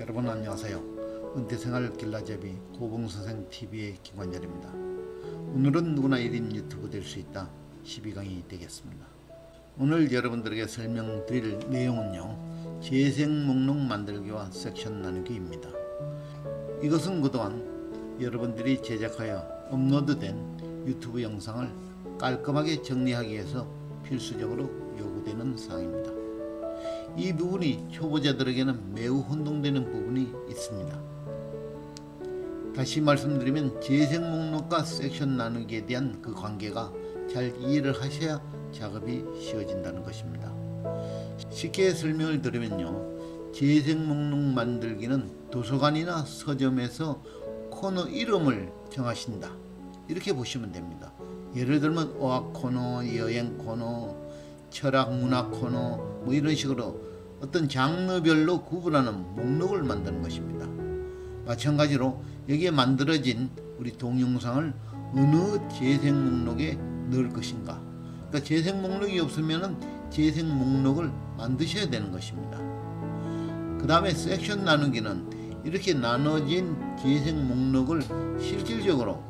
여러분 안녕하세요. 은퇴생활 길라잡이 고봉선생TV의 김관열입니다. 오늘은 누구나 1인 유튜브 될 수 있다 12강이 되겠습니다. 오늘 여러분들에게 설명드릴 내용은요, 재생 목록 만들기와 섹션 나누기입니다. 이것은 그동안 여러분들이 제작하여 업로드된 유튜브 영상을 깔끔하게 정리하기 위해서 필수적으로 요구되는 사항입니다. 이 부분이 초보자들에게는 매우 혼동되는 부분이 있습니다. 다시 말씀드리면 재생 목록과 섹션 나누기에 대한 그 관계가 잘 이해를 하셔야 작업이 쉬워진다는 것입니다. 쉽게 설명을 드리면요, 재생 목록 만들기는 도서관이나 서점에서 코너 이름을 정하신다, 이렇게 보시면 됩니다. 예를 들면 어학 코너, 여행 코너, 철학 문학 코너, 뭐 이런 식으로 어떤 장르별로 구분하는 목록을 만드는 것입니다. 마찬가지로 여기에 만들어진 우리 동영상을 어느 재생 목록에 넣을 것인가, 그러니까 재생 목록이 없으면 재생 목록을 만드셔야 되는 것입니다. 그 다음에 섹션 나누기는 이렇게 나눠진 재생 목록을 실질적으로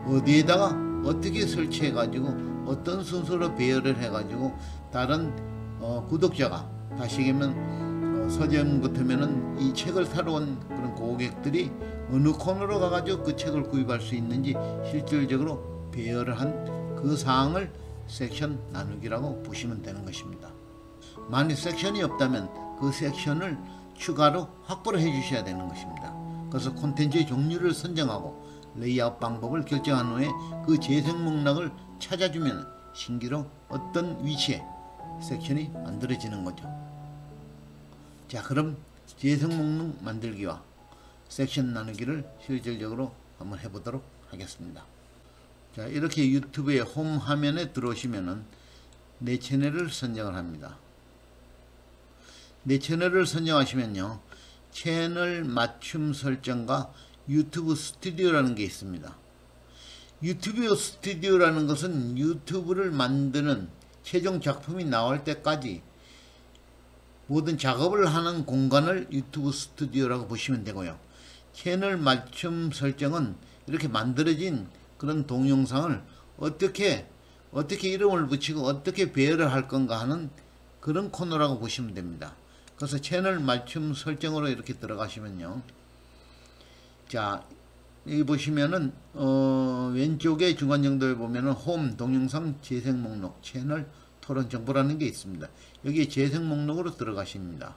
어디에다가 어떻게 설치해 가지고 어떤 순서로 배열을 해 가지고 다른 구독자가, 다시 얘기하면 서점 같으면은 이 책을 사러 온 그런 고객들이 어느 코너로 가 가지고 그 책을 구입할 수 있는지 실질적으로 배열을 한 그 사항을 섹션 나누기라고 보시면 되는 것입니다. 만약 섹션이 없다면 그 섹션을 추가로 확보를 해 주셔야 되는 것입니다. 그래서 콘텐츠의 종류를 선정하고 레이아웃 방법을 결정한 후에 그 재생 목록을 찾아주면 신기로 어떤 위치에 섹션이 만들어지는 거죠. 자, 그럼 재생 목록 만들기와 섹션 나누기를 실질적으로 한번 해보도록 하겠습니다. 자, 이렇게 유튜브의 홈 화면에 들어오시면은 내 채널을 선정을 합니다. 내 채널을 선정하시면요, 채널 맞춤 설정과 유튜브 스튜디오라는 게 있습니다. 유튜브 스튜디오라는 것은 유튜브를 만드는 최종 작품이 나올 때까지 모든 작업을 하는 공간을 유튜브 스튜디오라고 보시면 되고요. 채널 맞춤 설정은 이렇게 만들어진 그런 동영상을 어떻게 이름을 붙이고 어떻게 배열을 할 건가 하는 그런 코너라고 보시면 됩니다. 그래서 채널 맞춤 설정으로 이렇게 들어가시면요, 자, 여기 보시면은 왼쪽에 중간 정도에 보면은 홈 동영상 재생 목록 채널 토론 정보라는 게 있습니다. 여기에 재생 목록으로 들어가십니다.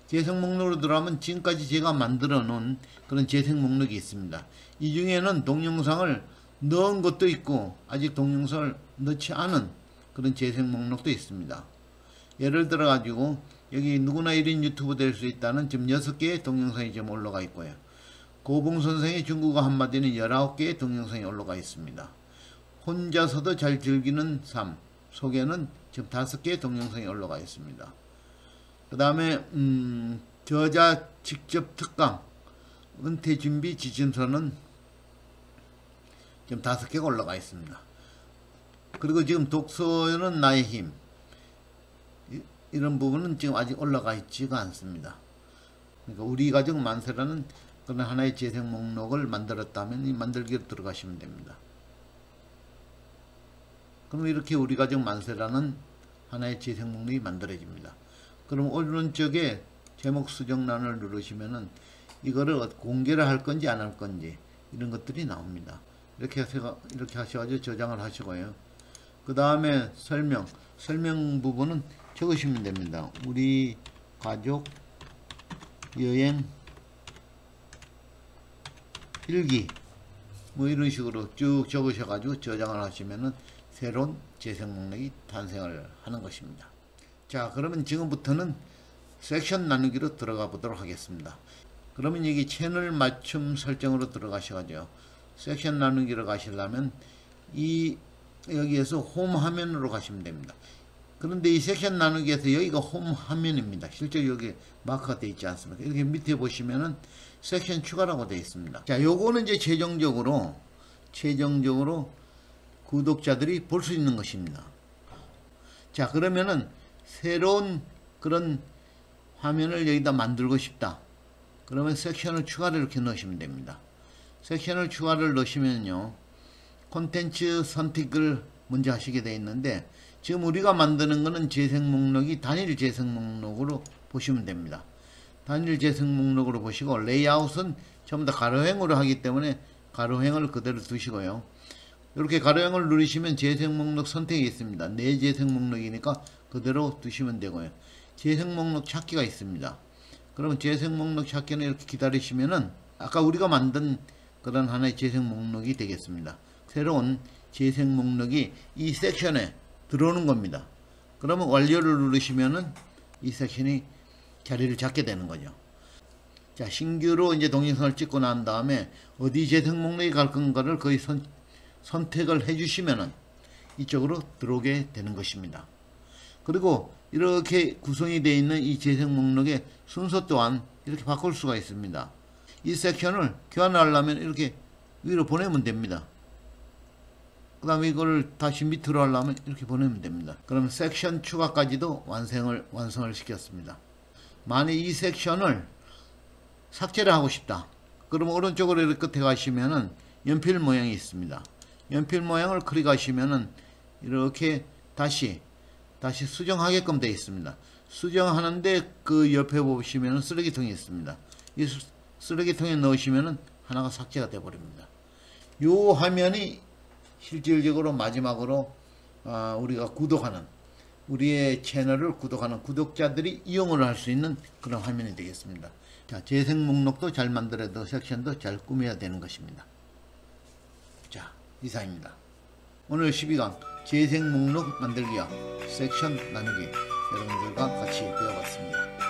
재생 목록으로 들어가면 지금까지 제가 만들어 놓은 그런 재생 목록이 있습니다. 이 중에는 동영상을 넣은 것도 있고 아직 동영상을 넣지 않은 그런 재생 목록도 있습니다. 예를 들어 가지고 여기 누구나 1인 유튜브 될 수 있다는 지금 6개의 동영상이 지금 올라가 있고요. 고봉선생의 중국어 한마디는 19개의 동영상이 올라가 있습니다. 혼자서도 잘 즐기는 삶 소개는 지금 5개의 동영상이 올라가 있습니다. 그 다음에 저자 직접 특강 은퇴준비 지침서는 지금 5개가 올라가 있습니다. 그리고 지금 독서는 나의 힘, 이런 부분은 지금 아직 올라가 있지가 않습니다. 그러니까 우리 가족 만세라는 그런 하나의 재생 목록을 만들었다면 이 만들기로 들어가시면 됩니다. 그럼 이렇게 우리 가족 만세라는 하나의 재생 목록이 만들어집니다. 그럼 오른쪽에 제목 수정란을 누르시면은 이거를 공개를 할 건지 안 할 건지 이런 것들이 나옵니다. 이렇게 하셔가지고 저장을 하시고요. 그 다음에 설명 부분은 적으시면 됩니다. 우리 가족 여행 일기 뭐 이런 식으로 쭉 적으셔가지고 저장을 하시면은 새로운 재생 목록이 탄생을 하는 것입니다. 자, 그러면 지금부터는 섹션 나누기로 들어가 보도록 하겠습니다. 그러면 여기 채널 맞춤 설정으로 들어가셔가지고 섹션 나누기로 가시려면 여기에서 홈 화면으로 가시면 됩니다. 그런데 이 섹션 나누기에서 여기가 홈 화면입니다. 실제 여기 마크가 되어 있지 않습니까? 이렇게 밑에 보시면은 섹션 추가라고 되어 있습니다. 자, 요거는 이제 최종적으로 구독자들이 볼 수 있는 것입니다. 자, 그러면은 새로운 그런 화면을 여기다 만들고 싶다. 그러면 섹션을 추가를 이렇게 넣으시면 됩니다. 섹션을 추가를 넣으시면요, 콘텐츠 선택을 먼저 하시게 되어 있는데, 지금 우리가 만드는 거는 재생 목록이 단일 재생 목록으로 보시면 됩니다. 단일 재생 목록으로 보시고, 레이아웃은 전부 다 가로행으로 하기 때문에 가로행을 그대로 두시고요. 이렇게 가로행을 누르시면 재생 목록 선택이 있습니다. 내 재생 목록이니까 그대로 두시면 되고요. 재생 목록 찾기가 있습니다. 그러면 재생 목록 찾기는 이렇게 기다리시면은 아까 우리가 만든 그런 하나의 재생 목록이 되겠습니다. 새로운 재생 목록이 이 섹션에 들어오는 겁니다. 그러면 완료를 누르시면은 이 섹션이 자리를 잡게 되는 거죠. 자, 신규로 이제 동영상을 찍고 난 다음에 어디 재생 목록이 갈 건가를 거의 선택을 해주시면은 이쪽으로 들어오게 되는 것입니다. 그리고 이렇게 구성이 되어 있는 이 재생 목록의 순서 또한 이렇게 바꿀 수가 있습니다. 이 섹션을 교환하려면 이렇게 위로 보내면 됩니다. 그 다음에 이걸 다시 밑으로 하려면 이렇게 보내면 됩니다. 그러면 섹션 추가까지도 완성을 시켰습니다. 만약 이 섹션을 삭제를 하고 싶다. 그러면 오른쪽으로 이렇게 끝에 가시면은 연필 모양이 있습니다. 연필 모양을 클릭하시면은 이렇게 다시 수정하게끔 되어 있습니다. 수정하는데 그 옆에 보시면은 쓰레기통이 있습니다. 이 쓰레기통에 넣으시면은 하나가 삭제가 되어 버립니다. 요 화면이 실질적으로 마지막으로 우리가 구독하는, 우리의 채널을 구독하는 구독자들이 이용을 할 수 있는 그런 화면이 되겠습니다. 자, 재생 목록도 잘 만들어도 섹션도 잘 꾸며야 되는 것입니다. 자, 이상입니다. 오늘 12강 재생 목록 만들기와 섹션 나누기 여러분들과 같이 배워봤습니다.